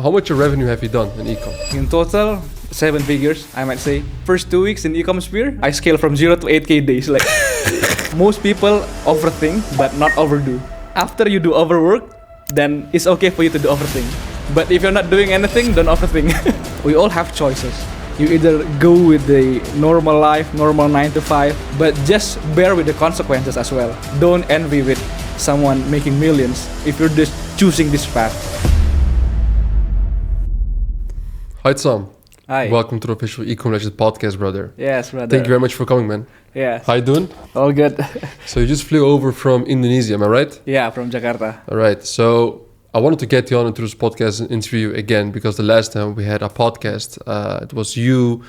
how much revenue have you done in ecom? In total, 7 figures, I might say. First 2 weeks in ecom sphere, I scale from 0 to 8K days. Like most people overthink, but not overdo. After you do overwork, then it's okay for you to do overthink. But if you're not doing anything, don't overthink. We all have choices. You either go with the normal life, normal 9 to 5, but just bear with the consequences as well. Don't envy with someone making millions if you're just choosing this path. Hitsam. Hi. Welcome to the official Ecom Legends podcast, brother. Yes, brother. Thank you very much for coming, man. Yeah. How you doing? All good. So you just flew over from Indonesia, am I right? Yeah, from Jakarta. All right. So I wanted to get you on into this podcast and interview again because the last time we had a podcast, it was you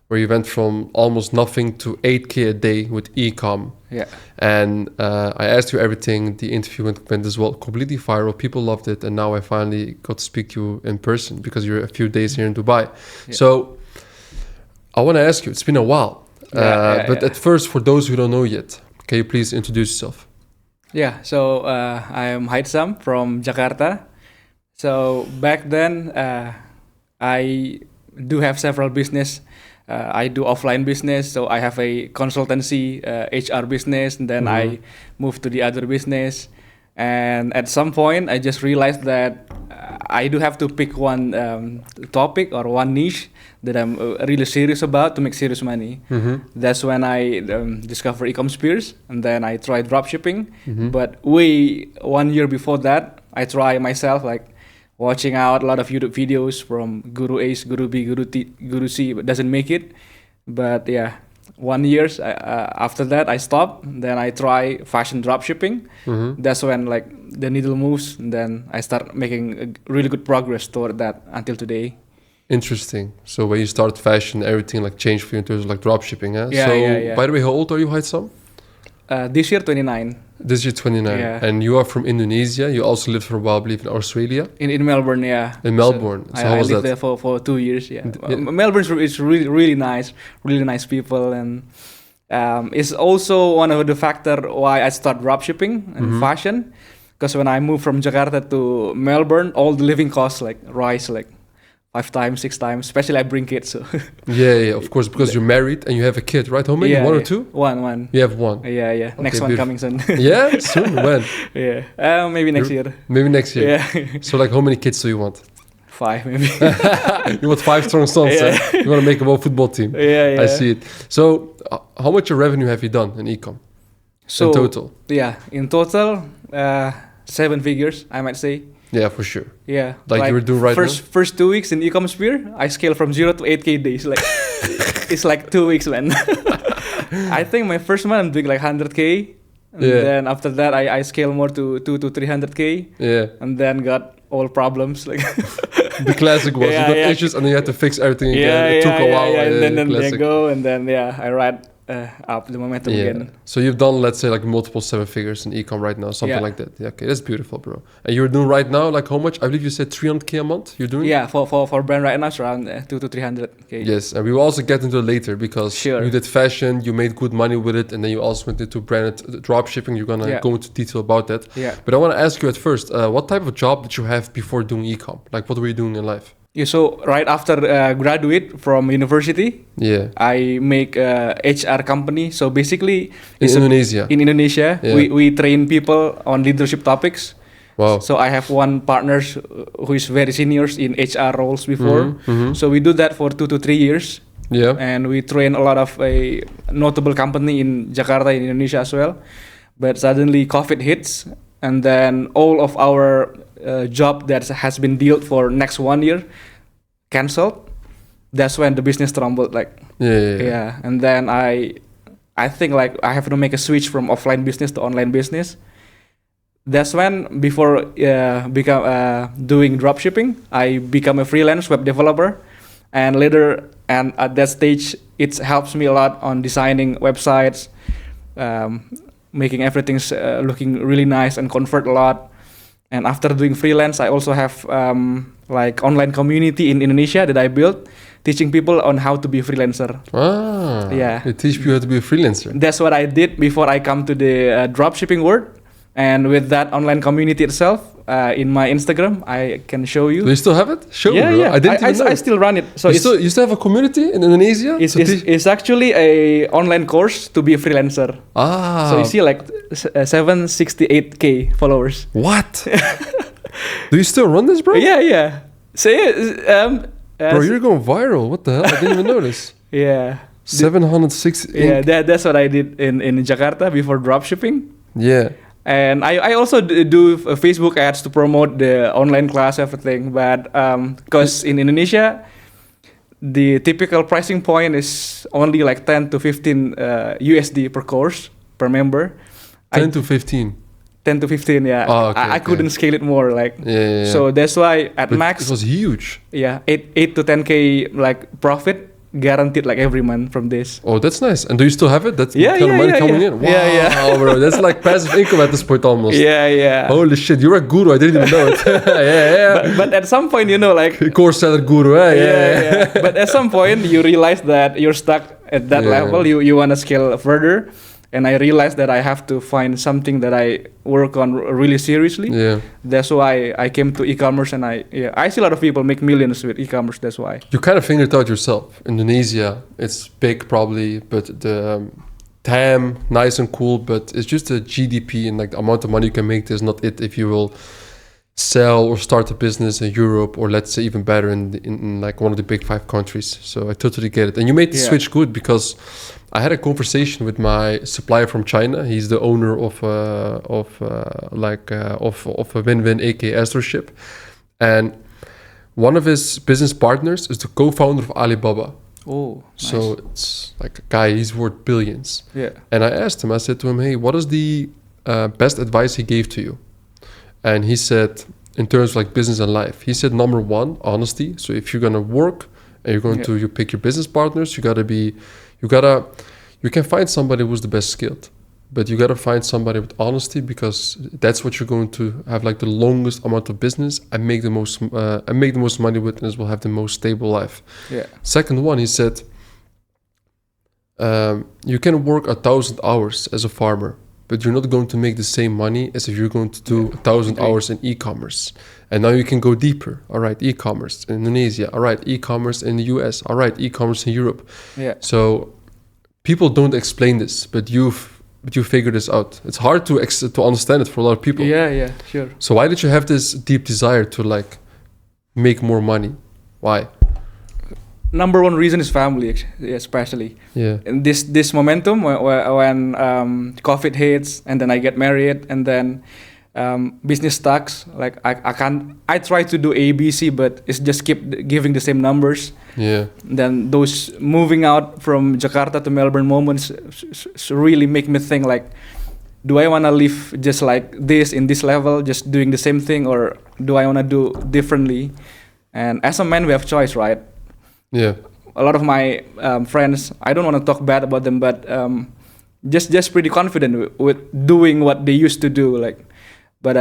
where you went from almost nothing to 8K a day with ecom. Yeah. And I asked you everything. The interview went as well, completely viral. People loved it. And now I finally got to speak to you in person because you're a few days here in Dubai. Yeah. So I want to ask you, it's been a while. But at first, for those who don't know yet, can you please introduce yourself? Yeah, so I am Hitsam from Jakarta. So back then, I do have several business. I do offline business, so I have a consultancy, HR business, and then I moved to the other business. And at some point, I just realized that I do have to pick one topic or one niche that I'm really serious about to make serious money. That's when I discovered ecom spheres, and then I tried dropshipping. But 1 year before that, I tried myself, like watching out a lot of YouTube videos from Guru A, Guru B, Guru C, but doesn't make it. But yeah, 1 year after that, I stopped. Then I try fashion dropshipping. That's when like the needle moves, and then I start making really good progress toward that until today. Interesting. So when you start fashion, everything like changed for you in terms of like dropshipping, huh? Yeah. By the way, how old are you, Hitsam? This year, 29. This year, 29. Yeah. And you are from Indonesia. You also lived for a while, I believe, in Australia. In Melbourne, yeah. In Melbourne. So I how was lived that? there for 2 years, yeah. Melbourne is really nice people, and it's also one of the factor why I start dropshipping and fashion. Because when I moved from Jakarta to Melbourne, all the living costs like rise like 5 times, 6 times. Especially I bring kids, so. Yeah, of course, because you're married and you have a kid, right? How many? Yeah, one or two? One. You have one. Yeah. Okay, next one coming soon. Yeah, soon. When? Yeah, maybe next year. Maybe next year. Yeah. So, like, how many kids do you want? 5 maybe. You want 5 strong sons. Yeah. You want to make a whole football team. Yeah. I see it. So, how much revenue have you done in ecom? So, in total? Yeah, in total, 7 figures, I might say. Yeah, for sure. Yeah, like you were doing right now. First 2 weeks in ecom sphere, I scale from 0 to 8K days. Like it's like 2 weeks, man. I think my first month I'm doing like 100K, and then after that I scale more to 2 to 300K. Yeah, and then got all problems like the classic was you got issues and then you had to fix everything again. It took a while. And then you go, and then I ride up the momentum again. So you've done, let's say, like multiple 7 figures in ecom right now, something like that. Yeah, okay, that's beautiful, bro. And you're doing right now, like how much? I believe you said 300K a month. You're doing? Yeah, for brand right now, it's around 2 to 300K. Yes, and we will also get into it later because you did fashion, you made good money with it, and then you also went into branded dropshipping. You're gonna go into detail about that. Yeah. But I want to ask you at first, what type of job did you have before doing ecom? Like, what were you doing in life? Yeah, so right after graduate from university, I make a HR company. So basically, in Indonesia, we train people on leadership topics. Wow! So I have one partner who is very seniors in HR roles before. So we do that for 2 to 3 years. Yeah, and we train a lot of a notable company in Jakarta, in Indonesia as well. But suddenly COVID hits, and then all of our job that has been dealt for next 1 year cancelled. That's when the business tumbled, like and then I think like I have to make a switch from offline business to online business. That's when before doing dropshipping, I become a freelance web developer, and later and at that stage it helps me a lot on designing websites, making everything looking really nice and convert a lot. And after doing freelance, I also have like online community in Indonesia that I built, teaching people on how to be a freelancer. Ah, yeah. They teach people how to be a freelancer. That's what I did before I come to the dropshipping world. And with that online community itself, in my Instagram. I can show you. Do you still have it? Show me, bro. Yeah. I didn't even know. I still run it. So you still have a community in Indonesia? It's actually a online course to be a freelancer. So you see like 768K followers. What? Do you still run this, bro? Yeah. Bro, you're going viral. What the hell? I didn't even notice. Yeah. 760. Yeah, that's what I did in Jakarta before dropshipping. Yeah. And I also do Facebook ads to promote the online class, everything. But because in Indonesia, the typical pricing point is only like 10 to 15 USD per course, per member. 10 to 15. 10 to 15, yeah. Oh, okay, I couldn't scale it more, like. Yeah. So that's why at max it was huge. Yeah, 8 to 10K like profit guaranteed like every month from this. Oh, that's nice. And do you still have it? That's kind of money coming in. Wow, yeah. Bro, that's like passive income at this point almost. Yeah. Holy shit, you're a guru. I didn't even know it. Yeah. But at some point, like course seller guru. Yeah. But at some point, you realize that you're stuck at that level. You want to scale further. And I realized that I have to find something that I work on really seriously. Yeah. That's why I came to e-commerce, and I see a lot of people make millions with e-commerce. That's why. You kind of figured it out yourself. Indonesia, it's big probably, but the TAM, nice and cool, but it's just the GDP and like the amount of money you can make. Is not it if you will sell or start a business in Europe, or let's say even better in like one of the big 5 countries. So I totally get it. And you made the switch good, because I had a conversation with my supplier from China. He's the owner of a Win-Win, aka Astroship, and one of his business partners is the co-founder of Alibaba. Oh, nice. So it's like a guy, he's worth billions. Yeah. And I asked him, I said to him, hey, what is the best advice he gave to you? And he said, in terms of like business and life, he said, number 1, honesty. So if you're gonna work and you're going to pick your business partners, you can find somebody who's the best skilled, but you gotta find somebody with honesty, because that's what you're going to have like the longest amount of business and make the most money with, and will have the most stable life. Yeah. Second one, he said, you can work 1,000 hours as a farmer, but you're not going to make the same money as if you're going to do 1,000 hours in e-commerce. And now you can go deeper. All right, e-commerce in Indonesia. All right, e-commerce in the US. All right, e-commerce in Europe. Yeah. So people don't explain this, but you figure this out. It's hard to understand it for a lot of people. Yeah, sure. So why did you have this deep desire to like make more money? Why? Number 1 reason is family, especially. Yeah. And this momentum when COVID hits, and then I get married, and then business stocks. Like I try to do ABC, but it's just keep giving the same numbers. Yeah. Then those moving out from Jakarta to Melbourne moments really make me think like, do I want to live just like this in this level, just doing the same thing, or do I want to do differently? And as a man, we have choice, right? Yeah. A lot of my friends, I don't want to talk bad about them, but just pretty confident with doing what they used to do, like. But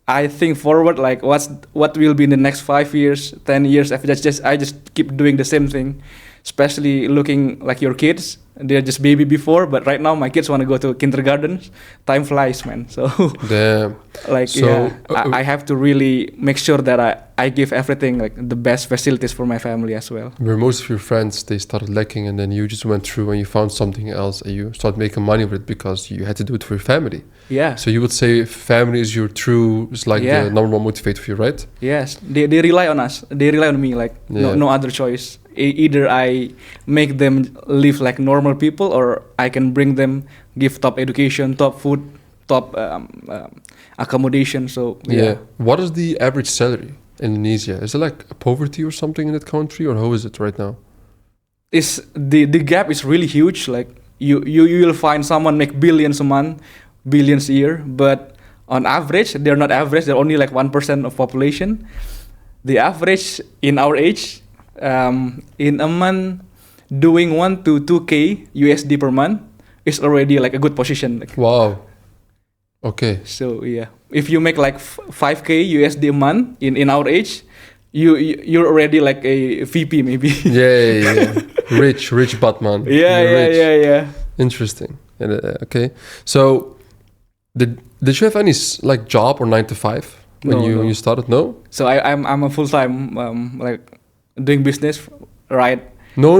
I think forward, like what will be in the next 5 years, 10 years. If I just keep doing the same thing, especially looking like your kids. They're just baby before, but right now my kids want to go to kindergarten. Time flies, man. So damn. I have to really make sure that I give everything, like the best facilities for my family as well. Where most of your friends, they started lacking, and then you just went through and you found something else and you started making money with it because you had to do it for your family. Yeah. So you would say family is your true, it's like the number 1 motivator for you, right? Yes. They rely on us. They rely on me, like no other choice. Either I make them live like normal people, or I can bring them, give top education, top food, top accommodation. So yeah. What is the average salary in Indonesia? Is it like poverty or something in that country, or how is it right now? It's the gap is really huge. Like you will find someone make billions a month, billions a year, but on average they're not average. They're only like 1% of population. The average in our age. In a month, doing 1 to 2K USD per month is already like a good position. Like. Wow. Okay. So yeah, if you make like 5K USD a month in our age, you're already like a VP maybe. Yeah. Rich Batman. Yeah. Interesting. Okay. So did you have any like job or 9 to 5 when you started? No. So I'm a full-time like doing business, right? No.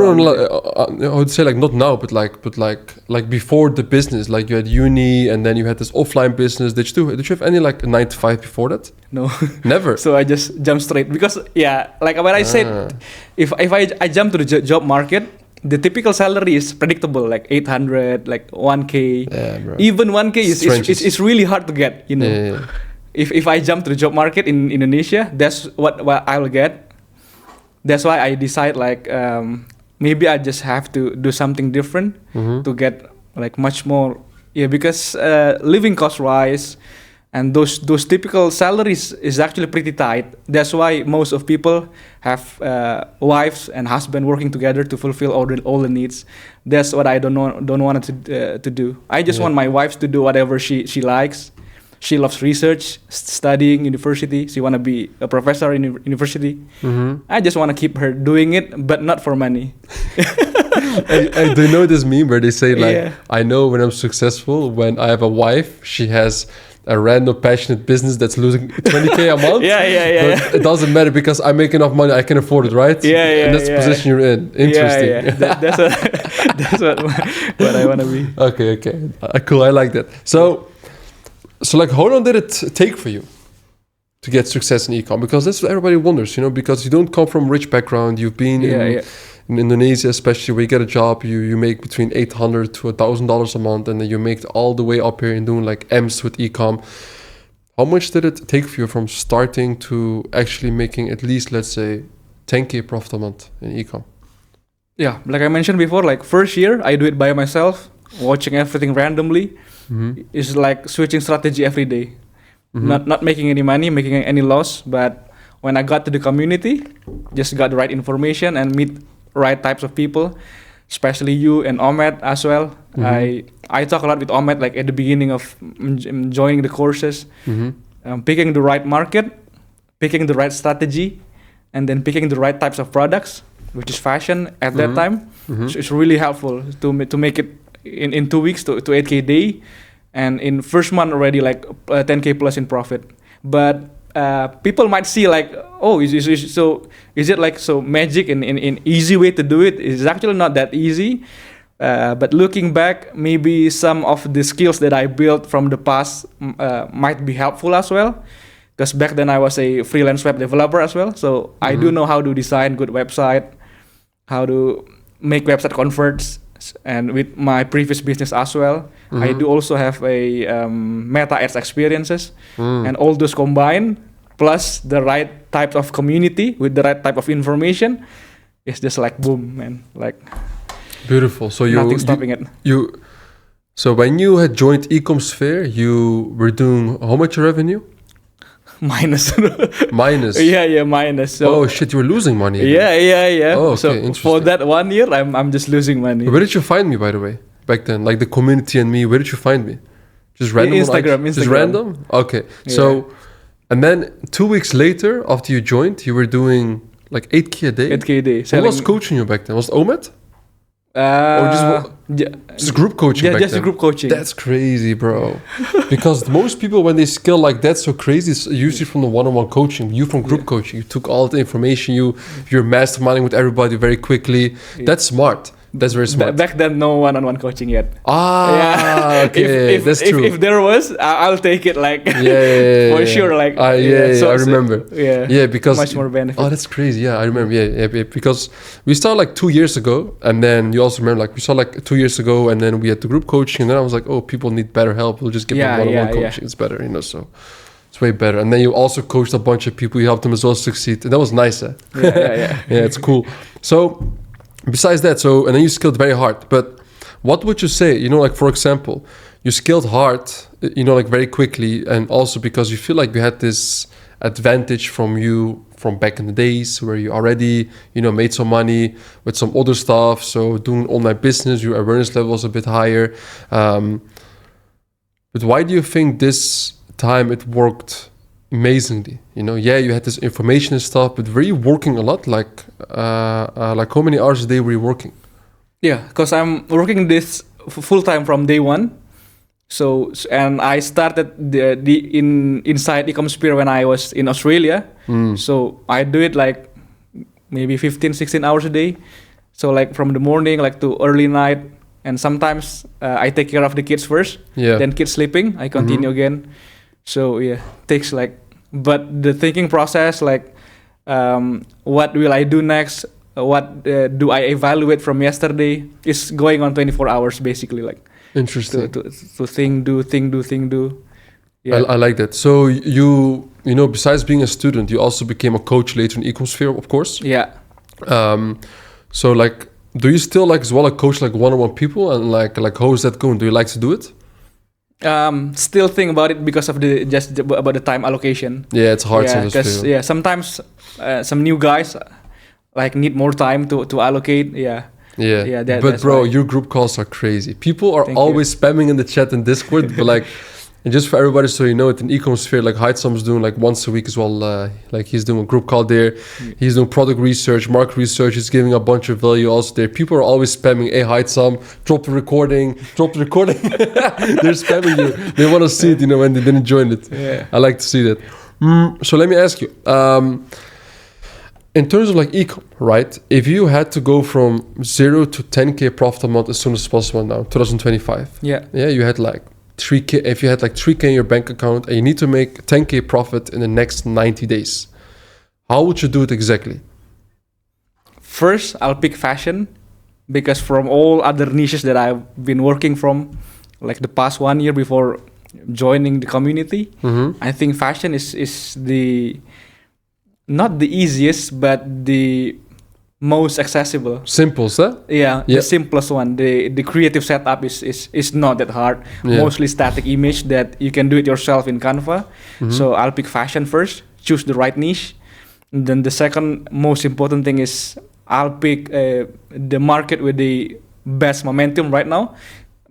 I would say like not now, but like before the business, like you had uni and then you had this offline business. Did you have any like 9 to 5 before that? No, never. So I just jumped straight because like when I said, if I jump to the job market, the typical salary is predictable, like 800, like 1K. Yeah, bro. Even 1K is really hard to get. You know, yeah. If I jump to the job market in Indonesia, that's what I will get. That's why I decide like maybe I just have to do something different to get like much more. Yeah, because living cost rise and those typical salaries is actually pretty tight. That's why most of people have wives and husband working together to fulfill all the needs. That's what I don't want to do. I just want my wife to do whatever she likes. She loves research, studying university. She want to be a professor in university. I just want to keep her doing it, but not for money. I do know this meme where they say like, I know when I'm successful, when I have a wife, she has a random passionate business that's losing 20K a month. But it doesn't matter because I make enough money, I can afford it, right? And that's the position you're in. Interesting. That's what I want to be. Okay. Cool, I like that. So like, how long did it take for you to get success in ecom? Because that's what everybody wonders, you know, because you don't come from a rich background. You've been in Indonesia, especially where you get a job, you make between $800 to $1,000 a month, and then you make it all the way up here and doing like M's with ecom. How much did it take for you from starting to actually making at least, let's say, 10K profit a month in ecom? Yeah, like I mentioned before, like first year I do it by myself, watching everything randomly. It's like switching strategy every day. Not making any money, making any loss, but when I got to the community, just got the right information and meet right types of people, especially you and Ahmed as well. I talk a lot with Ahmed like at the beginning of joining the courses, picking the right market, picking the right strategy, and then picking the right types of products, which is fashion at that time. So it's really helpful to make it in 2 weeks to 8K a day, and in first month already like 10K plus in profit. But people might see like, oh, is it like so magic and easy way to do it? It's actually not that easy. But looking back, maybe some of the skills that I built from the past might be helpful as well. Because back then I was a freelance web developer as well, so I do know how to design good website, how to make website converts. And with my previous business as well, I do also have a meta ads experiences, and all those combined, plus the right type of community with the right type of information, it's just like boom, man, like beautiful. So nothing stopping it. So when you had joined Ecom Sphere, you were doing how much revenue? Minus. Minus. Yeah, minus. So, oh shit, you were losing money. Yeah. Oh, okay, so interesting. for that 1 year, I'm just losing money. Where did you find me, by the way, back then? Like the community and me, where did you find me? Just random? Instagram. Just random? Okay. Yeah. So, and then 2 weeks later, after you joined, you were doing like 8K a day? 8K a day. Who was coaching you back then? Was it Ahmed? Or just group coaching back then? Yeah, just group coaching. That's crazy, bro. Because most people, when they scale like that so crazy, it's usually from the one-on-one coaching. You from group coaching. You took all the information. You're masterminding with everybody very quickly. That's smart. That's very smart. Back then, no one-on-one coaching yet. Okay, that's true. If there was, I'll take it like for sure. Like I remember. Yeah, because much more benefit. Oh, that's crazy. Yeah, I remember. Yeah, because we started like 2 years ago, and then you also remember like we started like 2 years ago, and then we had the group coaching, and then I was like, oh, people need better help. We'll just give them one-on-one coaching. It's better, you know. So it's way better. And then you also coached a bunch of people. You helped them as well succeed, and that was nice. Yeah. It's cool. So. Besides that, and then you skilled very hard. But what would you say, you know, like for example, you skilled hard, you know, like very quickly, and also because you feel like you had this advantage from back in the days where you already, you know, made some money with some other stuff. So doing online business, your awareness level was a bit higher. But why do you think this time it worked amazingly? You know, you had this information and stuff, but were you working a lot? Like how many hours a day were you working? Yeah, because I'm working this full time from day one, So and I started inside ecom sphere when I was in Australia. So I do it like maybe 15-16 hours a day. So like from the morning like to early night, and sometimes I take care of the kids first. Then kids sleeping, I continue again. So yeah, takes like, but the thinking process like what will I do next? What do I evaluate from yesterday is going on 24 hours basically, like. Interesting. To think, do. Yeah. I like that. So you know, besides being a student, you also became a coach later in ecosphere, of course. Yeah. So like, do you still like as well coach like one-on-one people, and like how is that going? Do you like to do it? Still think about it because of about the time allocation. Yeah, it's hard because sometimes some new guys like need more time to allocate. Yeah, but bro, your group calls are crazy. People are always spamming in the chat and Discord, but like, and just for everybody, so you know, it in ecom sphere, like Hitsam's doing like once a week as well. Like he's doing a group call there. He's doing product research, market research. He's giving a bunch of value also there. People are always spamming, hey Hitsam, drop the recording. They're spamming you. They want to see it, you know, when they didn't join it. Yeah. I like to see that. So let me ask you. In terms of like ecom, right? If you had to go from 0 to 10k profit a month as soon as possible now, 2025. Yeah, you had like 3k. If you had like 3k in your bank account and you need to make 10k profit in the next 90 days, how would you do it exactly? First, I'll pick fashion, because from all other niches that I've been working from, like the past 1 year before joining the community, I think fashion is the not the easiest, but the most accessible. Simple, sir? Yeah, the simplest one. The creative setup is not that hard. Mostly static image that you can do it yourself in Canva. So I'll pick fashion first, choose the right niche. And then the second most important thing is I'll pick the market with the best momentum right now,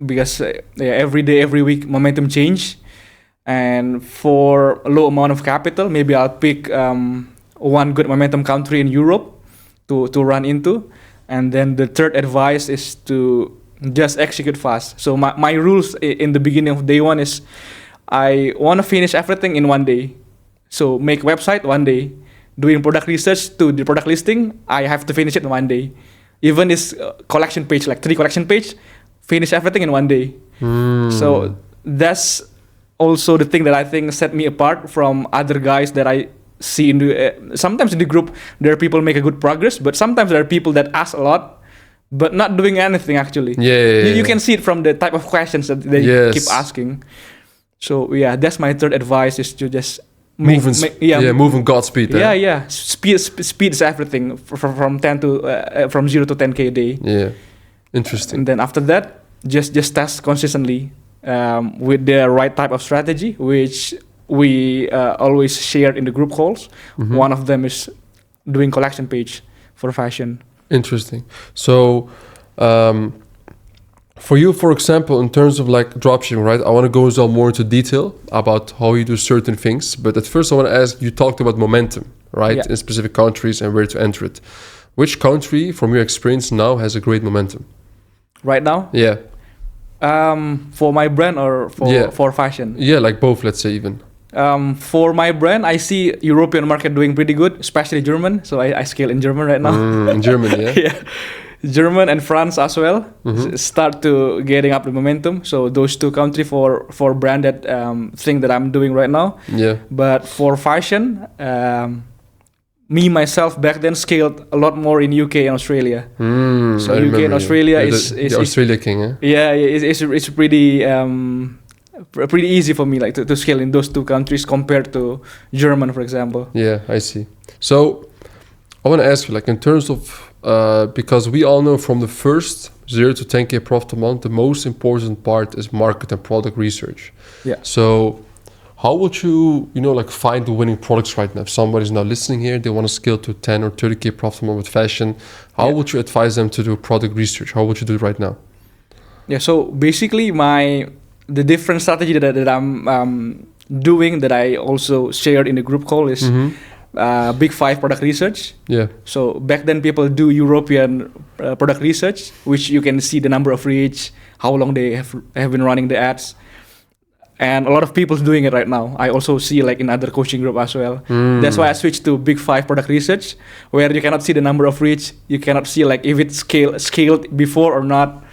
because every day, every week, momentum change. And for a low amount of capital, maybe I'll pick one good momentum country in Europe to run into. And then the third advice is to just execute fast. So my rules in the beginning of day one is I want to finish everything in 1 day. So make website 1 day. Doing product research to the product listing, I have to finish it in 1 day. Even this collection page, like 3 collection page, finish everything in 1 day. So that's also the thing that I think set me apart from other guys that I see in the sometimes in the group. There are people make a good progress, but sometimes there are people that ask a lot but not doing anything actually. You can see it from the type of questions that they keep asking. So that's my third advice, is to just move in God's speed. Speed is everything from 0 to 10k a day. Interesting. And then after that, just test consistently with the right type of strategy, which we always share in the group calls. One of them is doing collection page for fashion. Interesting. So for you, for example, in terms of like dropshipping, right? I want to go as well more into detail about how you do certain things. But at first I want to ask, you talked about momentum, right? In specific countries and where to enter it. Which country, from your experience now, has a great momentum? Right now? Yeah. For my brand or for fashion? Yeah, like both, let's say even. For my brand, I see European market doing pretty good, especially German. So I scale in German right now. In Germany, yeah. German and France as well start to getting up the momentum. So those two countries for branded thing that I'm doing right now. Yeah. But for fashion, me myself back then scaled a lot more in UK and Australia. So UK and Australia is the Australia king, eh? Yeah, it's pretty easy for me, like to scale in those two countries compared to German, for example. Yeah, I see. So I want to ask you, like in terms of because we all know from the first 0 to 10k profit a month, the most important part is market and product research. Yeah. So how would you like find the winning products right now? If somebody's now listening here, they want to scale to 10 or 30k profit a month with fashion, how would you advise them to do product research? How would you do it right now? Yeah, so basically the different strategy that I'm doing, that I also shared in the group call, is Big 5 product research. Yeah. So back then people do European product research, which you can see the number of reach, how long they have been running the ads. and a lot of people's doing it right now. I also see like in other coaching group as well. That's why I switched to Big 5 product research, where you cannot see the number of reach, you cannot see like if it's scaled before or not.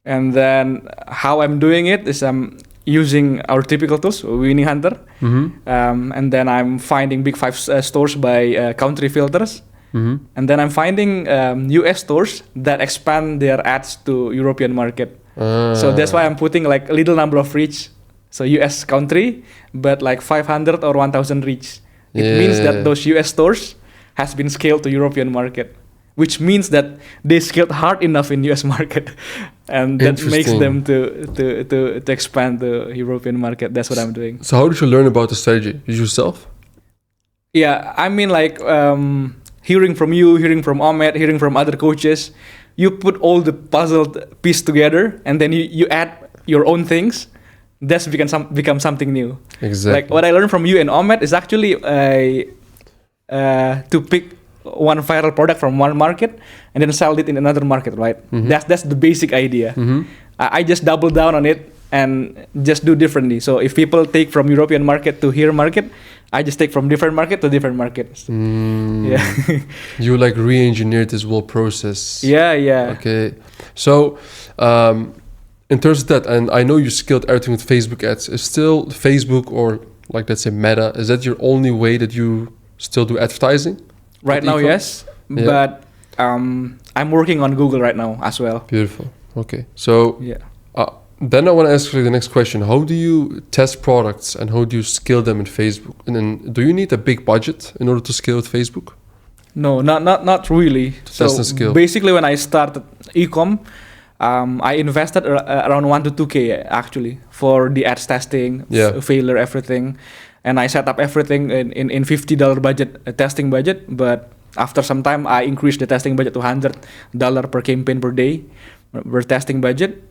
And then how I'm doing it is I'm using our typical tools, Winning Hunter, and then I'm finding Big 5 stores by country filters. And then I'm finding US stores that expand their ads to European market. So that's why I'm putting like a little number of reach. So US country, but like 500 or 1000 reach. It means that those US stores has been scaled to European market, which means that they scaled hard enough in US market, and that makes them to expand the European market. That's what I'm doing. So how did you learn about the strategy? Yourself? Yeah, I mean like hearing from you, hearing from Ahmed, hearing from other coaches. You put all the puzzle piece together, and then you add your own things. That's become something new. Exactly. Like what I learned from you and Ahmed is actually to pick one viral product from one market and then sell it in another market, right? That's the basic idea. I just double down on it and just do differently. So if people take from European market to here market, I just take from different market to different markets. Yeah. You like re-engineered this whole process. Yeah. Okay. So in terms of that, and I know you scaled everything with Facebook ads. Is still Facebook or like let's say Meta, is that your only way that you still do advertising? Right now, yes. Yeah. But I'm working on Google right now as well. Beautiful. Okay. So then I want to ask you the next question. How do you test products and how do you scale them in Facebook? And then do you need a big budget in order to scale with Facebook? No, not really. So test and scale. Basically when I started ecom, I invested around 1 to 2K actually for the ads testing, failure, everything. And I set up everything in $50 budget, testing budget. But after some time, I increased the testing budget to $100 per campaign per day, per testing budget.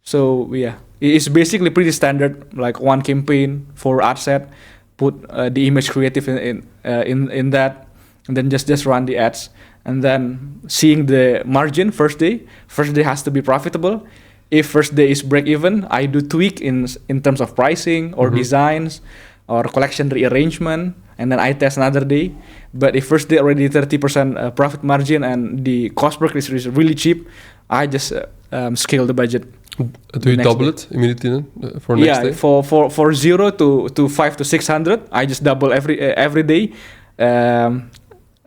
So yeah, it's basically pretty standard, like one campaign for ad set, put the image creative in that, and then just run the ads. And then seeing the margin first day has to be profitable. If first day is break even, I do tweak in terms of pricing or designs or collection rearrangement, and then I test another day. But if first day already 30% profit margin and the cost per click is really cheap, I just scale the budget. Do you double it immediately then for next day? Yeah, for 0 to 5 to 600, I just double every day.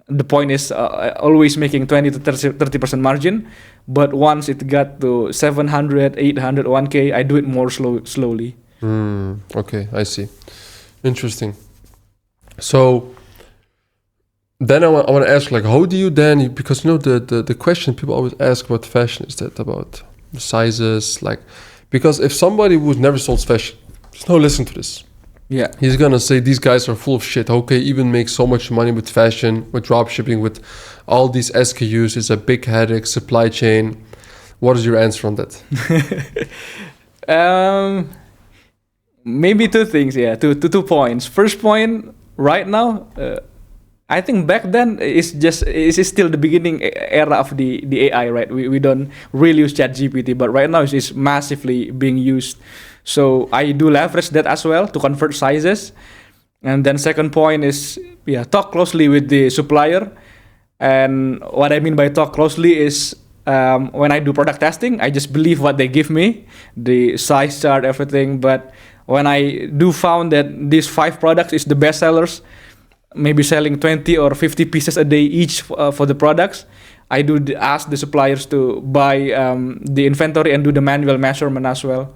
The point is always making 20 to 30% margin, but once it got to 700, 800, 1K, I do it more slowly. Okay, I see. Interesting. So then I want to ask, like, how do you then, because you know the question people always ask about fashion is that about the sizes, like, because if somebody who's never sold fashion, just no listen to this. Yeah, he's gonna say these guys are full of shit. How can you even make so much money with fashion, with dropshipping, with all these SKUs? It's a big headache, supply chain. What is your answer on that? Maybe two things. Yeah, two points. First point, right now, I think back then it's still the beginning era of the AI, right? We don't really use ChatGPT, but right now it's massively being used. So I do leverage that as well to convert sizes. And then second point is, talk closely with the supplier. And what I mean by talk closely is when I do product testing, I just believe what they give me, the size chart, everything. But when I do found that these 5 products is the best sellers, maybe selling 20 or 50 pieces a day each for the products, I do ask the suppliers to buy the inventory and do the manual measurement as well.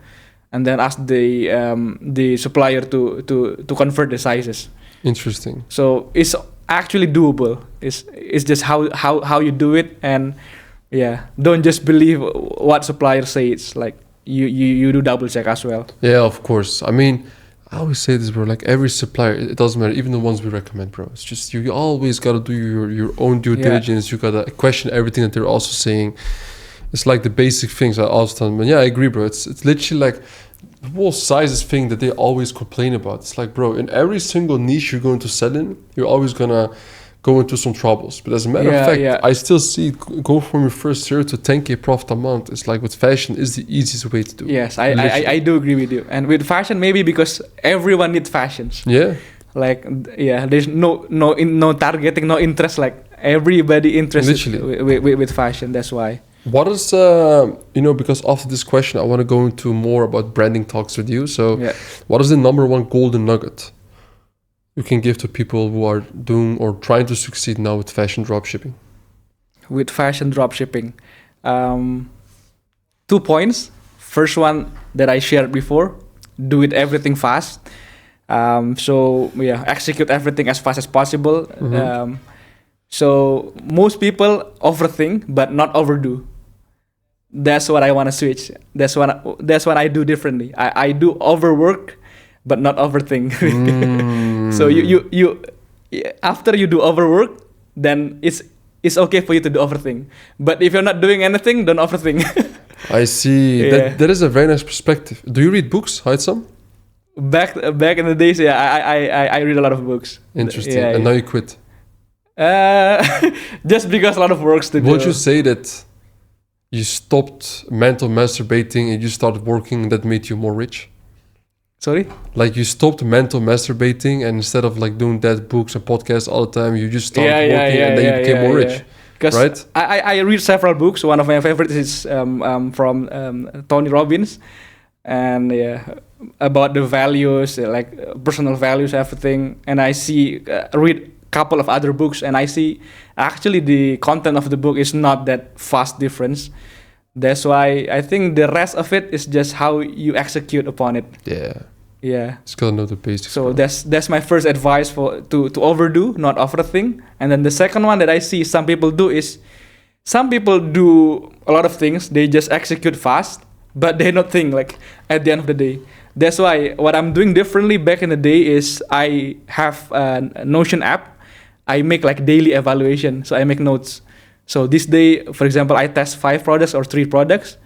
And then ask the supplier to convert the sizes. Interesting. So it's actually doable. It's just how you do it, and don't just believe what suppliers say. It's like you do double check as well. Yeah, of course. I mean, I always say this, bro. Like every supplier, it doesn't matter. Even the ones we recommend, bro. It's just you always gotta do your own due diligence. You gotta question everything that they're also saying. It's like the basic things I also tell them. And I agree, bro. It's literally like the whole sizes thing that they always complain about. It's like, bro, in every single niche you're going to sell in, you're always gonna go into some troubles. But as a matter of fact, I still see go from your first 0 to 10k profit a month. It's like with fashion is the easiest way to do. Yes, I do agree with you. And with fashion, maybe because everyone needs fashions. Yeah. Like there's no targeting, no interest. Like everybody interested with fashion. That's why. What is because after this question, I want to go into more about branding talks with you. So, what is the number one golden nugget you can give to people who are doing or trying to succeed now with fashion dropshipping? With fashion dropshipping, 2 points. First one that I shared before: do it everything fast. Execute everything as fast as possible. So most people overthink, but not overdo. That's what I want to switch. That's what I do differently. I do overwork, but not overthink. So you after you do overwork, then it's okay for you to do overthink. But if you're not doing anything, don't overthink. I see. That is a very nice perspective. Do you read books, Hitsam? Back in the days, I read a lot of books. Interesting. And now you quit. Just because a lot of works to do. Would you say that you stopped mental masturbating and you started working that made you more rich? Sorry? Like you stopped mental masturbating and instead of like doing that books and podcasts all the time, you just started working and then you became more rich. Because right? I read several books. One of my favorites is from Tony Robbins. And about the values, like personal values, everything. And I read couple of other books and I see actually the content of the book is not that vast difference. That's why I think the rest of it is just how you execute upon it. Yeah. Just gotta know the basics. So that's my first advice to overdo, not overthink. And then the second one that I see some people do is some people do a lot of things, they just execute fast, but they not think like at the end of the day. That's why what I'm doing differently back in the day is I have a Notion app. I make like daily evaluation. So I make notes. So this day, for example, I test 5 products or 3 products.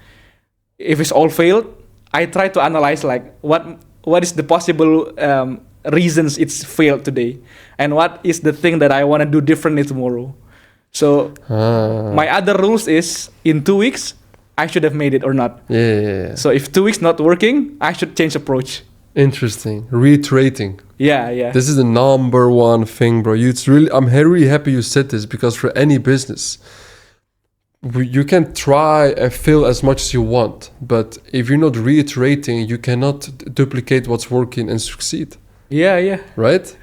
If it's all failed, I try to analyze like what is the possible reasons it's failed today, and what is the thing that I want to do differently tomorrow. So my other rules is in 2 weeks, I should have made it or not. Yeah. So if 2 weeks not working, I should change approach. Interesting. Reiterating. Yeah. This is the number one thing, bro. I'm really happy you said this, because for any business, you can try and fail as much as you want, but if you're not reiterating, you cannot duplicate what's working and succeed. Yeah. Right?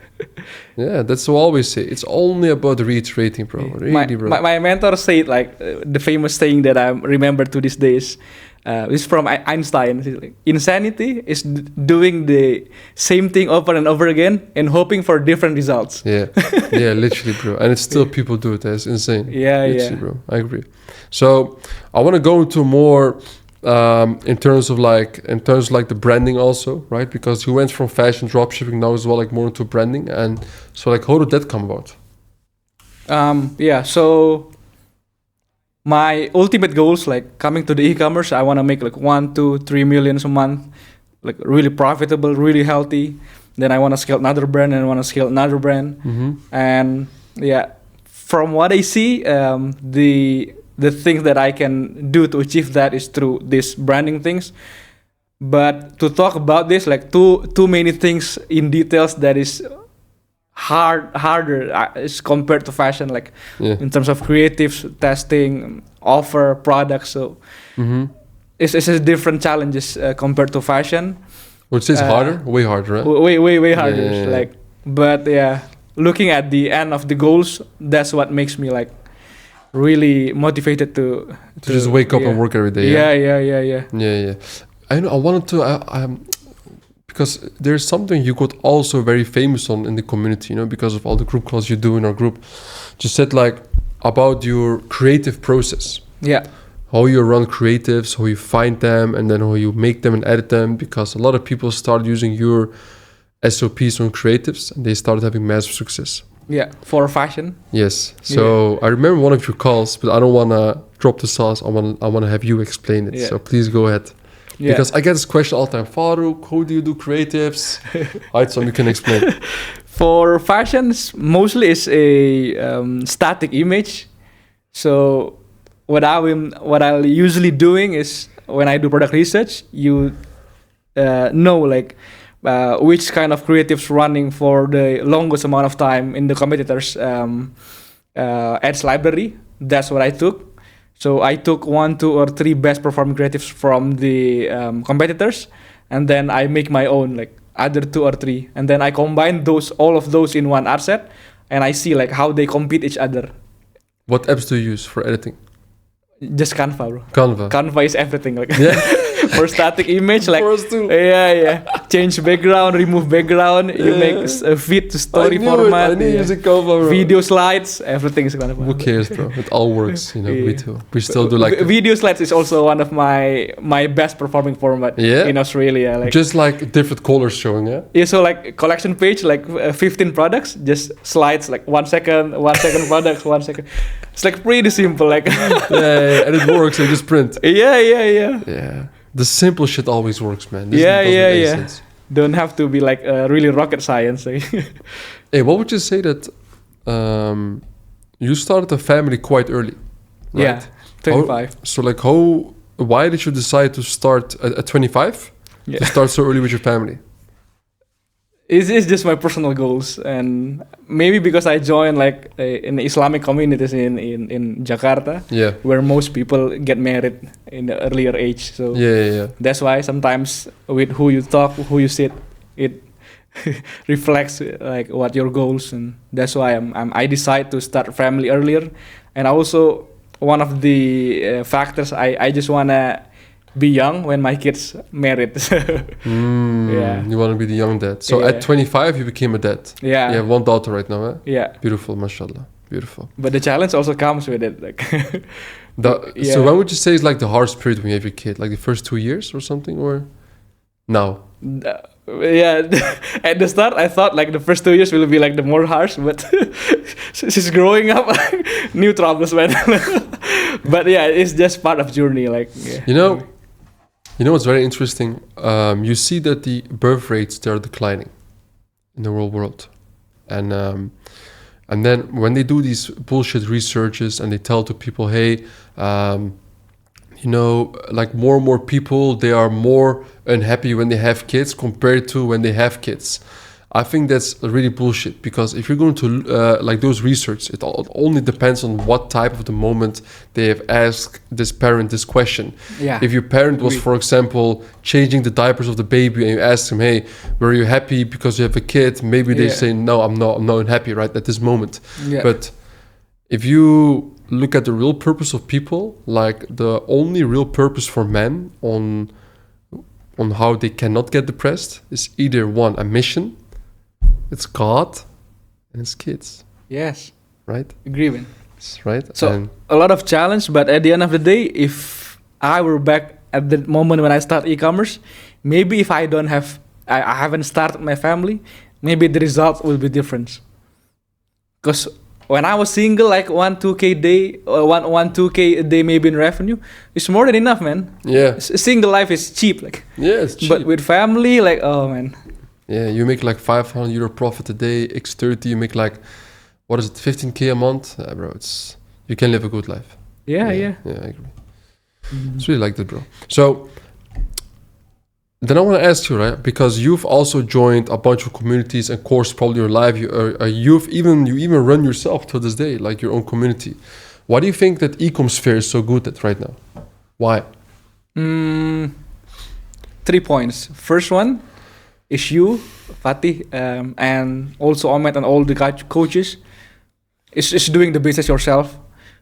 Yeah, that's what I always say. It's only about reiterating, bro. Really, bro. My mentor said like the famous saying that I remember to this day is from Einstein. Like, insanity is doing the same thing over and over again and hoping for different results. Yeah, literally, bro. And it's still people do it. That's insane. Yeah, literally, bro. I agree. So I want to go into more in terms of like the branding also, right? Because you went from fashion dropshipping now as well, like more into branding, and so like how did that come about? So my ultimate goals, like coming to the e-commerce, I want to make like 1, 2, 3 million a month, like really profitable, really healthy. Then I want to scale another brand, and I want to scale another brand. And from what I see, the things that I can do to achieve that is through these branding things. But to talk about this, like too many things in details, that is harder as compared to fashion, like in terms of creatives, testing, offer, products. So it's a different challenges compared to fashion. Which is harder? Way harder, right? Way harder. Yeah. Like, but looking at the end of the goals, that's what makes me like really motivated to just wake up and work every day. Yeah. I know. I wanted to because there's something you got also very famous on in the community, because of all the group calls you do in our group. Just said like about your creative process. Yeah. How you run creatives, how you find them, and then how you make them and edit them. Because a lot of people start using your SOPs on creatives, and they started having massive success. Yeah, for fashion. Yes. So I remember one of your calls, but I don't want to drop the sauce. I want to have you explain it. Yeah. So please go ahead. Yeah. Because I get this question all the time. Faruk, how do you do creatives? Alright, so you can explain. For fashions, mostly it's a static image. So what I'll usually doing is when I do product research, you know like which kind of creatives running for the longest amount of time in the competitors' ads library. That's what I took. So I took 1, 2, or 3 best performing creatives from the competitors, and then I make my own like other 2 or 3, and then I combine all of those in one art set, and I see like how they compete each other. What apps do you use for editing? Just Canva, bro. Canva. Canva is everything. Like Yeah. for static image, like For us too. yeah. Change background, remove background. You make a fit to story format. I knew using Canva, bro. Video slides, everything is Canva. Who cares, bro? It all works, you know. Yeah. We too. We still do like video slides is also one of my best performing format in Australia. Like just like different colors showing, yeah. Yeah, so like collection page, like 15 products, just slides like 1 second, 1 second products, 1 second. It's like pretty simple, like yeah, and it works. And just print. Yeah. The simple shit always works, man. This Yeah. doesn't make sense. Don't have to be like really rocket science. Hey, what would you say that you started a family quite early? Right? Yeah, 25. So like why did you decide to start at 25? Yeah. To start so early with your family? It's just my personal goals, and maybe because I joined like in Islamic communities in Jakarta, where most people get married in the earlier age. So that's why sometimes with who you talk, who you sit, it reflects like what your goals, and that's why I decide to start family earlier. And also one of the factors I just wanna be young when my kids married. You want to be the young dad. So at 25 you became a dad. Yeah. You have 1 daughter right now, eh? Yeah. Beautiful, mashallah. Beautiful. But the challenge also comes with it. Like So when would you say is like the hardest period when you have your kid? Like the first 2 years or something, or now? At the start I thought like the first 2 years will be like the more harsh, but she's growing up, new troubles, man. But yeah, it's just part of journey. Like you know what's very interesting? You see that the birth rates, they are declining in the whole world, and then when they do these bullshit researches and they tell to people, hey, like more and more people, they are more unhappy when they have kids compared to when they have kids. I think that's really bullshit, because if you're going to like those research, it only depends on what type of the moment they have asked this parent this question. Yeah. If your parent was, for example, changing the diapers of the baby and you ask them, hey, were you happy because you have a kid? Maybe they say, no, I'm not unhappy right at this moment. Yeah. But if you look at the real purpose of people, like the only real purpose for men on how they cannot get depressed is either one, a mission, it's God, and it's kids. Yes. Right? Agreement. Right? So a lot of challenge, but at the end of the day, if I were back at the moment when I start e-commerce, maybe if I haven't started my family, maybe the result will be different. Because when I was single, like 1-2K a day, or 1-2K a day maybe in revenue, it's more than enough, man. Yeah. Single life is cheap, like. Yeah, it's cheap. But with family, like, oh man. Yeah, you make like 500 euro profit a day, X30, you make like, what is it, 15K a month? Bro, you can live a good life. Yeah, I agree. It's really like that, bro. So, then I want to ask you, right? Because you've also joined a bunch of communities and courses probably in your life. You even run yourself to this day, like your own community. Why do you think that ecom sphere is so good at right now? Why? 3 points. First one is you, Fatih, and also Ahmed and all the coaches. Is doing the business yourself.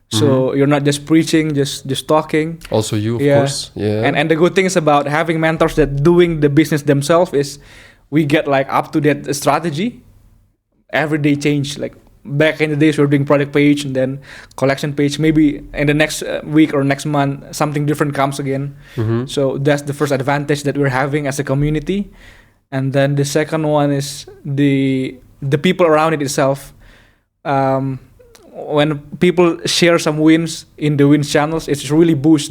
So you're not just preaching, just talking. Also you, of course. Yeah. And the good thing is about having mentors that doing the business themselves is we get like up to that strategy. Every day change. Like back in the days we were doing product page and then collection page. Maybe in the next week or next month something different comes again. So that's the first advantage that we're having as a community. And then the second one is the people around it itself. When people share some wins in the wins channels, it's really boosts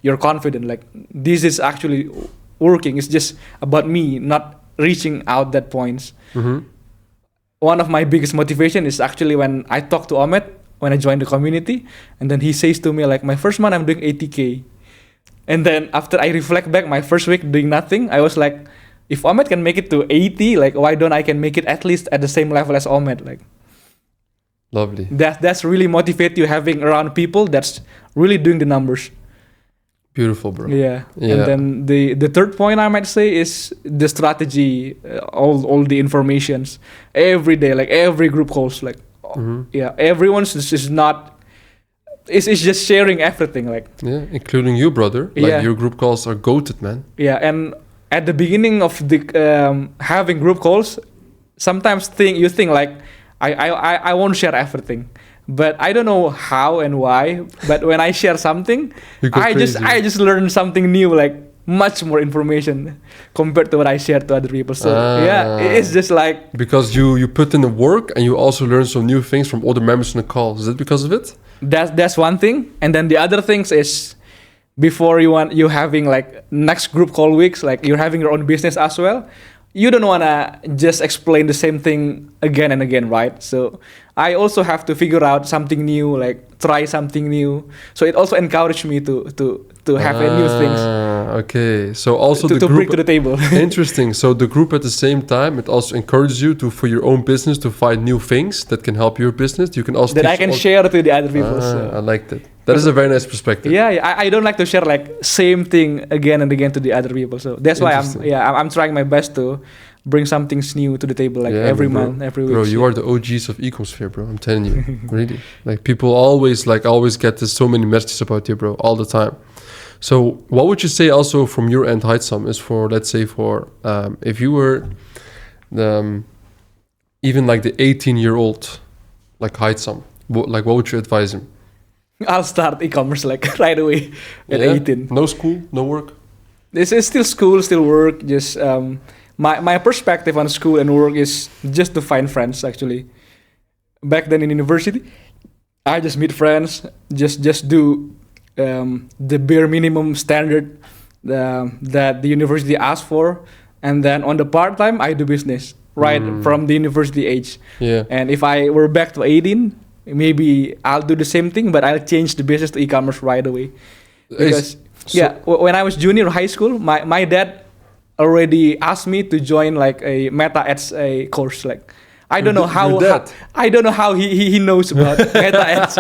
your confidence. Like this is actually working. It's just about me not reaching out that points. one of my biggest motivation is actually when I talk to Ahmed when I joined the community, and then he says to me like, my first month I'm doing 80K, and then after I reflect back my first week doing nothing, I was like, if Ahmed can make it to 80, like why don't I can make it at least at the same level as Ahmed? Like, lovely. That's really motivate you, having around people that's really doing the numbers. Beautiful, bro. Yeah. And then the third point I might say is the strategy, all the informations every day, like every group calls, like everyone's just not. It's just sharing everything, like including you, brother. Like your group calls are goated, man. Yeah, and at the beginning of the having group calls, sometimes you think like I won't share everything. But I don't know how and why. But when I share something, I just learn something new, like much more information compared to what I share to other people. So it's just like, because you put in the work and you also learn some new things from other members in the call. Is that because of it? That's one thing. And then the other things is, before you having like next group call weeks, like you're having your own business as well, you don't want to just explain the same thing again and again, right? So I also have to figure out something new, like try something new. So it also encouraged me to have new things. Okay, so also to bring to the table. Interesting. So the group at the same time, it also encourages you to, for your own business, to find new things that can help your business. You can also that I can share to the other people. I like that. That is a very nice perspective. Yeah, I don't like to share like same thing again and again to the other people. So that's why I'm trying my best to bring something new to the table, like every month, every week. Bro, you are the OGs of ecom, bro. I'm telling you, really. Like people always get this, so many messages about you, bro, all the time. So what would you say also from your end, Hitsam, is for, let's say, for if you were even like the 18-year-old like Hitsam, what would you advise him? I'll start e-commerce like right away at 18. No school, no work? This is still school, still work. Just my perspective on school and work is just to find friends, actually. Back then in university, I just meet friends, just do the bare minimum standard that the university asks for. And then on the part-time, I do business right from the university age. Yeah. And if I were back to 18, maybe I'll do the same thing, but I'll change the business to e-commerce right away. Because when I was junior high school, my dad already asked me to join like a meta ads course. Like I don't know how he knows about meta ads,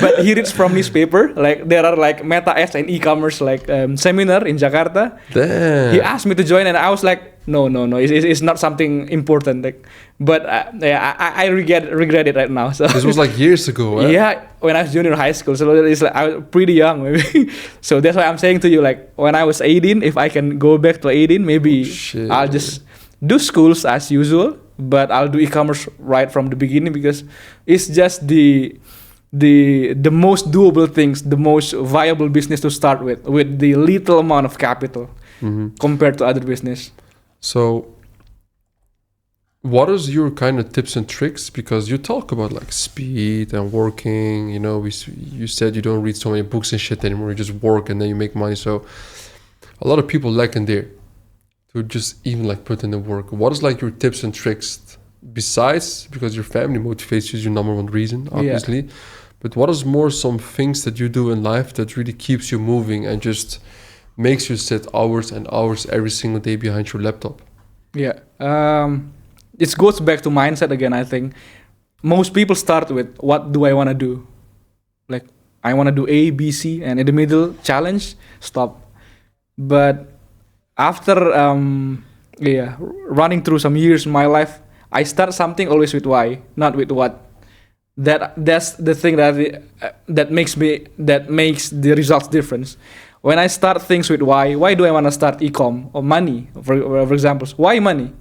but he reads from newspaper. Like there are like meta ads and e-commerce like seminar in Jakarta. Damn. He asked me to join, and I was like, no, it's not something important. Like, but I regret it right now. So this was like years ago. Eh? Yeah, when I was junior high school, so it's like I was pretty young, maybe. So that's why I'm saying to you, like when I was 18, if I can go back to 18, maybe I'll just do schools as usual, but I'll do e-commerce right from the beginning, because it's just the most doable things, the most viable business to start with the little amount of capital compared to other business. So what is your kind of tips and tricks? Because you talk about like speed and working, you know, you said you don't read so many books and shit anymore, you just work and then you make money. So a lot of people lack in there to just even like put in the work. What is like your tips and tricks, besides, because your family motivates you is your number one reason, obviously, but what is more some things that you do in life that really keeps you moving and just makes you sit hours and hours every single day behind your laptop? It goes back to mindset again. I think most people start with, what do I want to do? Like, I want to do A, B, C, and in the middle, challenge, stop. But after running through some years in my life, I start something always with why, not with what. That's the thing that makes the results difference. When I start things with why do I want to start ecom or money, for example? Why money?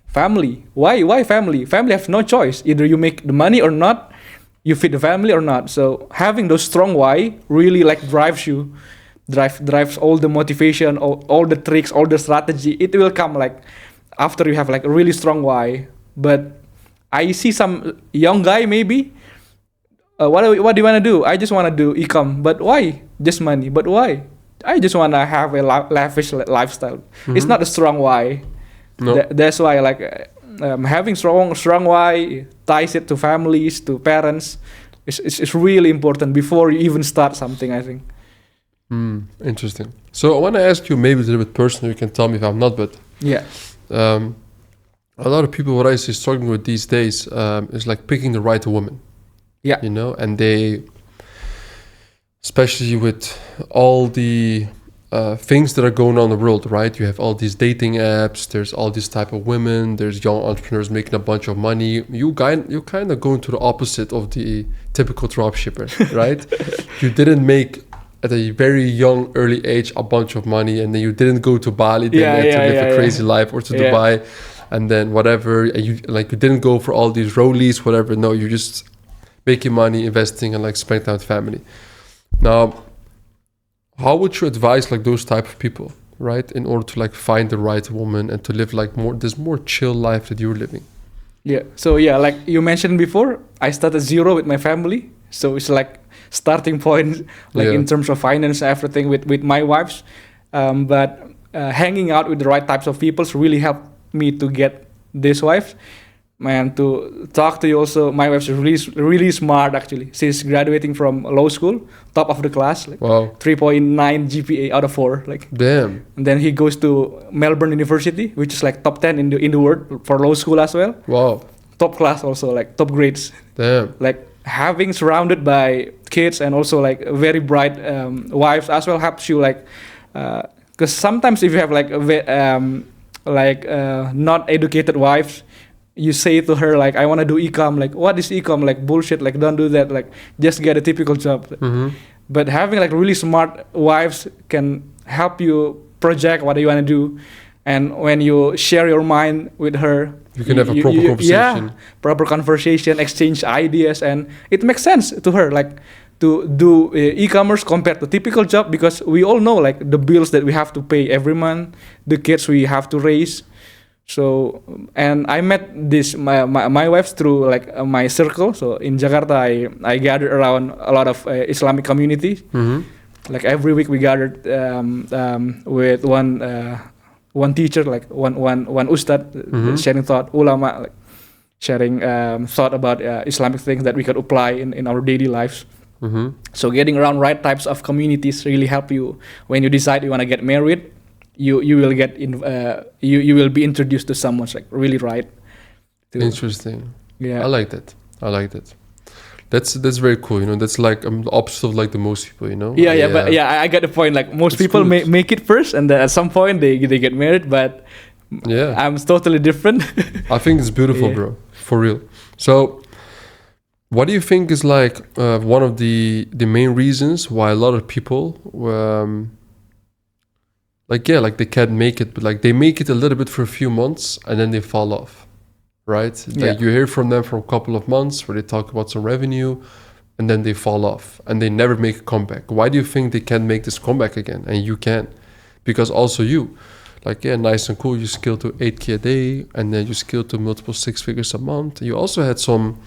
Family. Why family? Family have no choice. Either you make the money or not, you feed the family or not. So having those strong why really like drives all the motivation, all the tricks, all the strategy. It will come like after you have like a really strong why. But I see some young guy maybe, what do you want to do? I just want to do ecom. But why? Just money. But why? I just want to have a lavish lifestyle. It's not a strong why. No. That's why like having strong why ties it to families, to parents. It's really important before you even start something, I think. Interesting. So I want to ask you, maybe a little bit personal, you can tell me if I'm not, but yeah. A lot of people, what I see struggling with these days is like picking the right woman. Yeah. You know, and they, especially with all the things that are going on in the world, right? You have all these dating apps, there's all these type of women, there's young entrepreneurs making a bunch of money. You kind of going to the opposite of the typical dropshipper, right? You didn't make at a very young, early age a bunch of money, and then you didn't go to Bali to live a crazy life, or to Dubai, and then whatever. And you didn't go for all these rollies, whatever. No, you just making money, investing, and like spending time with family. Now, how would you advise like those type of people, right, in order to like find the right woman and to live like this more chill life that you're living? Yeah. So yeah, like you mentioned before, I started zero with my family, so it's like starting point, like in terms of finance, everything with my wives. But hanging out with the right types of people really helped me to get this wife. And to talk to you also, my wife's really smart actually. She's graduating from law school, top of the class, like 3.9 GPA out of 4. Like damn. And then he goes to Melbourne University, which is like top 10 in the world for law school as well. Wow. Top class also, like top grades. Damn. Like having surrounded by kids and also like very bright wives as well helps you, like because sometimes if you have like not educated wives, you say to her like, I want to do ecom, like what is ecom, like bullshit, like don't do that, like just get a typical job. But having like really smart wives can help you project what you want to do, and when you share your mind with her, you can have a proper conversation. Proper conversation, exchange ideas, and it makes sense to her, like to do e-commerce compared to typical job, because we all know like the bills that we have to pay every month, the kids we have to raise. So, and I met my wife through like my circle. So in Jakarta, I gathered around a lot of Islamic communities. Like every week we gathered with one teacher, like one ustad, sharing thought, ulama, like sharing thought about Islamic things that we could apply in our daily lives. So getting around right types of communities really help you when you decide you want to get married. You will get you will be introduced to someone like really right. Interesting. Yeah, I like that. That's very cool. You know, that's like the opposite of like the most people. You know. Yeah. But I get the point. Like most people make it first, and then at some point they get married. But I'm totally different. I think it's beautiful, bro. For real. So, what do you think is like one of the main reasons why a lot of people like they can't make it, but like they make it a little bit for a few months and then they fall off, right? Like you hear from them for a couple of months where they talk about some revenue and then they fall off and they never make a comeback. Why do you think they can't make this comeback again and you can? Because also you, like, nice and cool, you scale to 8K a day and then you scale to multiple 6 figures a month. You also had some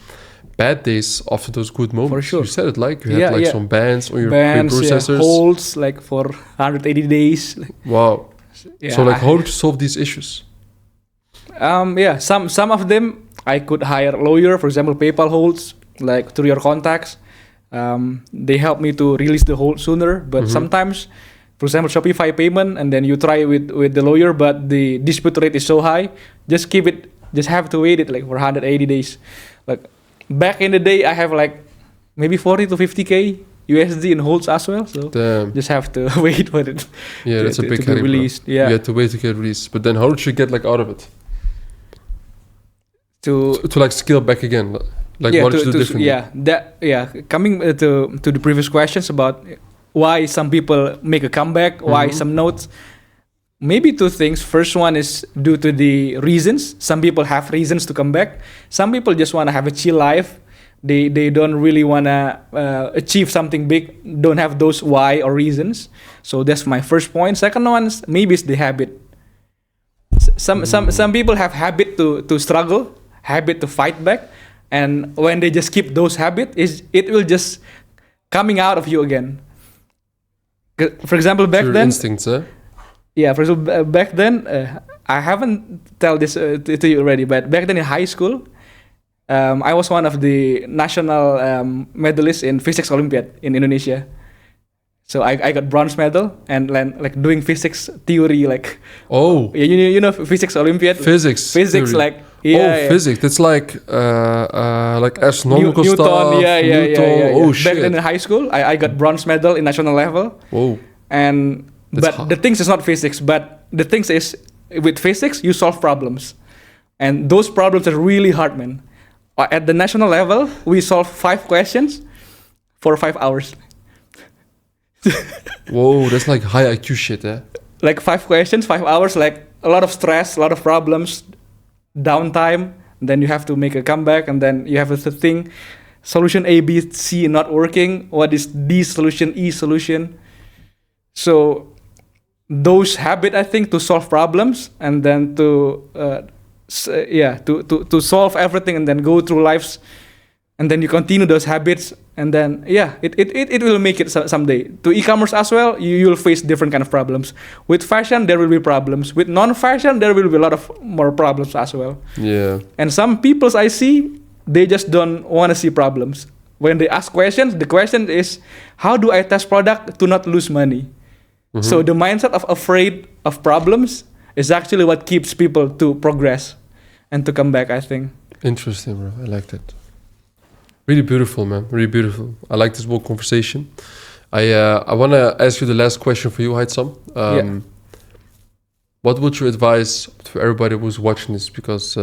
bad days after those good moments. For sure. You said it like you had some bans on your processors. Holds like for 180 days. Wow. So like how did you solve these issues? Some of them I could hire a lawyer, for example, PayPal holds, like through your contacts. They help me to release the hold sooner. But sometimes, for example, Shopify payment, and then you try with the lawyer, but the dispute rate is so high, just have to wait it like for 180 days. Like back in the day, I have like maybe 40 to 50K USD in holds as well. So just have to wait for it. Yeah, that's a big headache. Released. Yeah, you had to wait to get released. But then how did you get like out of it? To like scale back again. Like what did you do differently? Coming to the previous questions about why some people make a comeback, why some notes. Maybe two things. First one is due to the reasons. Some people have reasons to come back. Some people just want to have a chill life. They don't really want to achieve something big. Don't have those why or reasons. So that's my first point. Second one is maybe it's the habit. Some people have habit to struggle, habit to fight back, and when they just keep those habits, it will just coming out of you again. For example, back then. Instincts, eh? Yeah, for example, back then, I haven't tell this to you already, but back then in high school, I was one of the national medalists in physics Olympiad in Indonesia. So I got bronze medal and like doing physics theory like. Oh. You know physics Olympiad. Physics. Physics theory. like. Yeah, physics. That's like astronomical Newton, stuff. Yeah. Oh shit. Back then in high school, I got bronze medal in national level. Whoa. And That's but hard. the things is not physics, but the things is with physics you solve problems, and those problems are really hard, man. At the national level, we solve 5 questions for 5 hours. Whoa, that's like high IQ shit, eh? Like 5 questions, 5 hours, like a lot of stress, a lot of problems, downtime. Then you have to make a comeback, and then you have to think solution A, B, C not working. What is D solution, E solution? So those habit, I think, to solve problems and then to solve everything and then go through lives, and then you continue those habits, and then it will make it someday. To e-commerce as well, you will face different kind of problems. With fashion, there will be problems. With non-fashion, there will be a lot of more problems as well. Yeah. And some peoples I see, they just don't want to see problems. When they ask questions, the question is, how do I test product to not lose money? Mm-hmm. So the mindset of afraid of problems is actually what keeps people to progress and to come back, I think. Interesting, bro. I like that. Really beautiful, man. Really beautiful. I like this whole conversation. I want to ask you the last question for you, Hitsam. What would you advise to everybody who's watching this? Because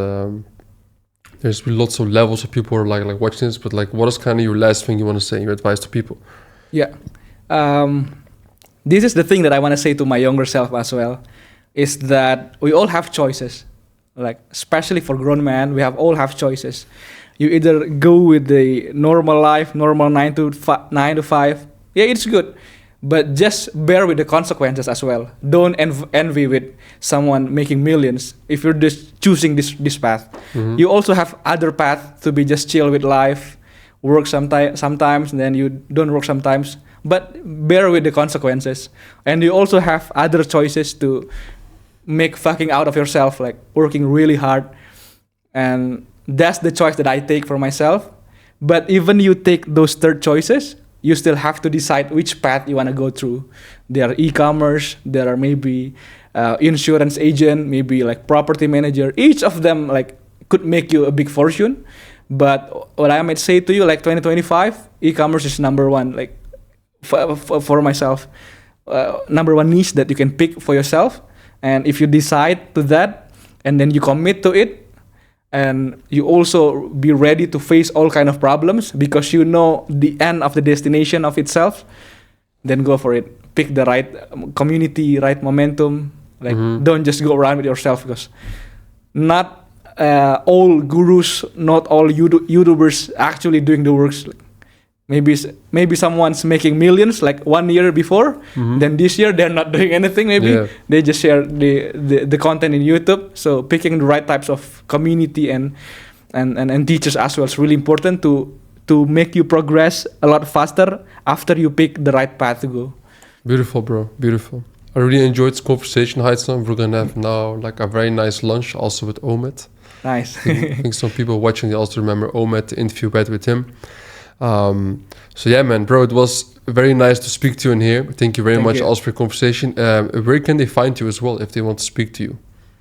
there's been lots of levels of people who are like watching this, but like, what is kind of your last thing you want to say, your advice to people? Yeah. This is the thing that I want to say to my younger self as well, is that we all have choices. Like, especially for grown men, we all have choices. You either go with the normal life, normal 9 to 5. Yeah, it's good. But just bear with the consequences as well. Don't envy with someone making millions if you're just choosing this path. Mm-hmm. You also have other path to be just chill with life, work sometimes, and then you don't work sometimes. But bear with the consequences. And you also have other choices to make fucking out of yourself, like working really hard. And that's the choice that I take for myself. But even you take those third choices, you still have to decide which path you want to go through. There are e-commerce, there are maybe insurance agent, maybe like property manager. Each of them like could make you a big fortune. But what I might say to you, like 2025, e-commerce is number one, like for myself, number one niche that you can pick for yourself. And if you decide to that, and then you commit to it, and you also be ready to face all kind of problems because you know the end of the destination of itself, then go for it. Pick the right community, right momentum. Like, don't just go around with yourself, because not all gurus, not all YouTubers actually doing the works. Maybe someone's making millions like 1 year before, then this year they're not doing anything. Maybe they just share the content in YouTube. So picking the right types of community and teachers as well is really important to make you progress a lot faster after you pick the right path to go. Beautiful, bro. Beautiful. I really enjoyed this conversation, Hitsam. We're gonna have now like a very nice lunch also with Omet. Nice. I think some people watching, they also remember Omet, the interview we had with him. So yeah, man, bro, it was very nice to speak to you in here. Thank you very much also for your conversation. Where can they find you as well if they want to speak to you?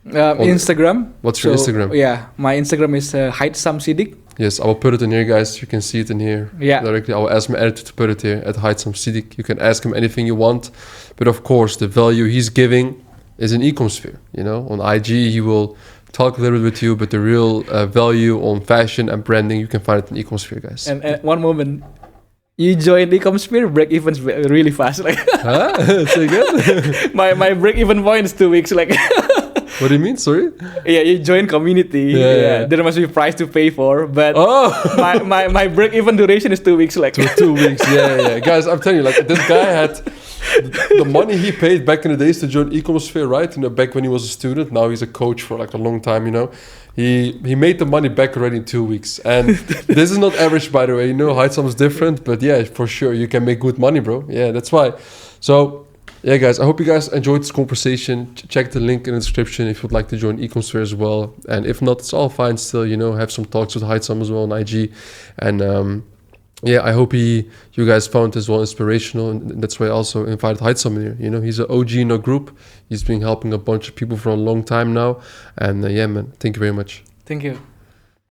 Instagram. What's your Instagram? Yeah, my Instagram is Hitsam Sidik. Yes, I will put it in here, guys. You can see it in here directly. I will ask my editor to put it here at Hitsam Sidik. You can ask him anything you want. But of course, the value he's giving is in ecom sphere. You know, on IG, he will talk a little bit with you, but the real value on fashion and branding, you can find it in ecom sphere, guys. And one moment, you join ecom sphere, break evens really fast. Like, say again? my break even point is 2 weeks. Like, what do you mean? Sorry? Yeah, you join community. Yeah. There must be a price to pay for, but my break even duration is 2 weeks. Like 2 weeks. Yeah. Guys, I'm telling you, like this guy had the money he paid back in the days to join e-commerce sphere, right? You know, back when he was a student. Now he's a coach for like a long time. You know, he made the money back already in 2 weeks. And this is not average, by the way. You know, Hitsam is different, but yeah, for sure you can make good money, bro. Yeah, that's why. So Yeah, guys, I hope you guys enjoyed this conversation. Check the link in the description if you'd like to join Ecom Sphere as well. And if not, it's all fine still, you know, have some talks with Hitsam as well on IG. And yeah, I hope you guys found this well inspirational. And that's why I also invited Hitsam in here. You know, he's an OG in our group. He's been helping a bunch of people for a long time now. And yeah, man, thank you very much. Thank you.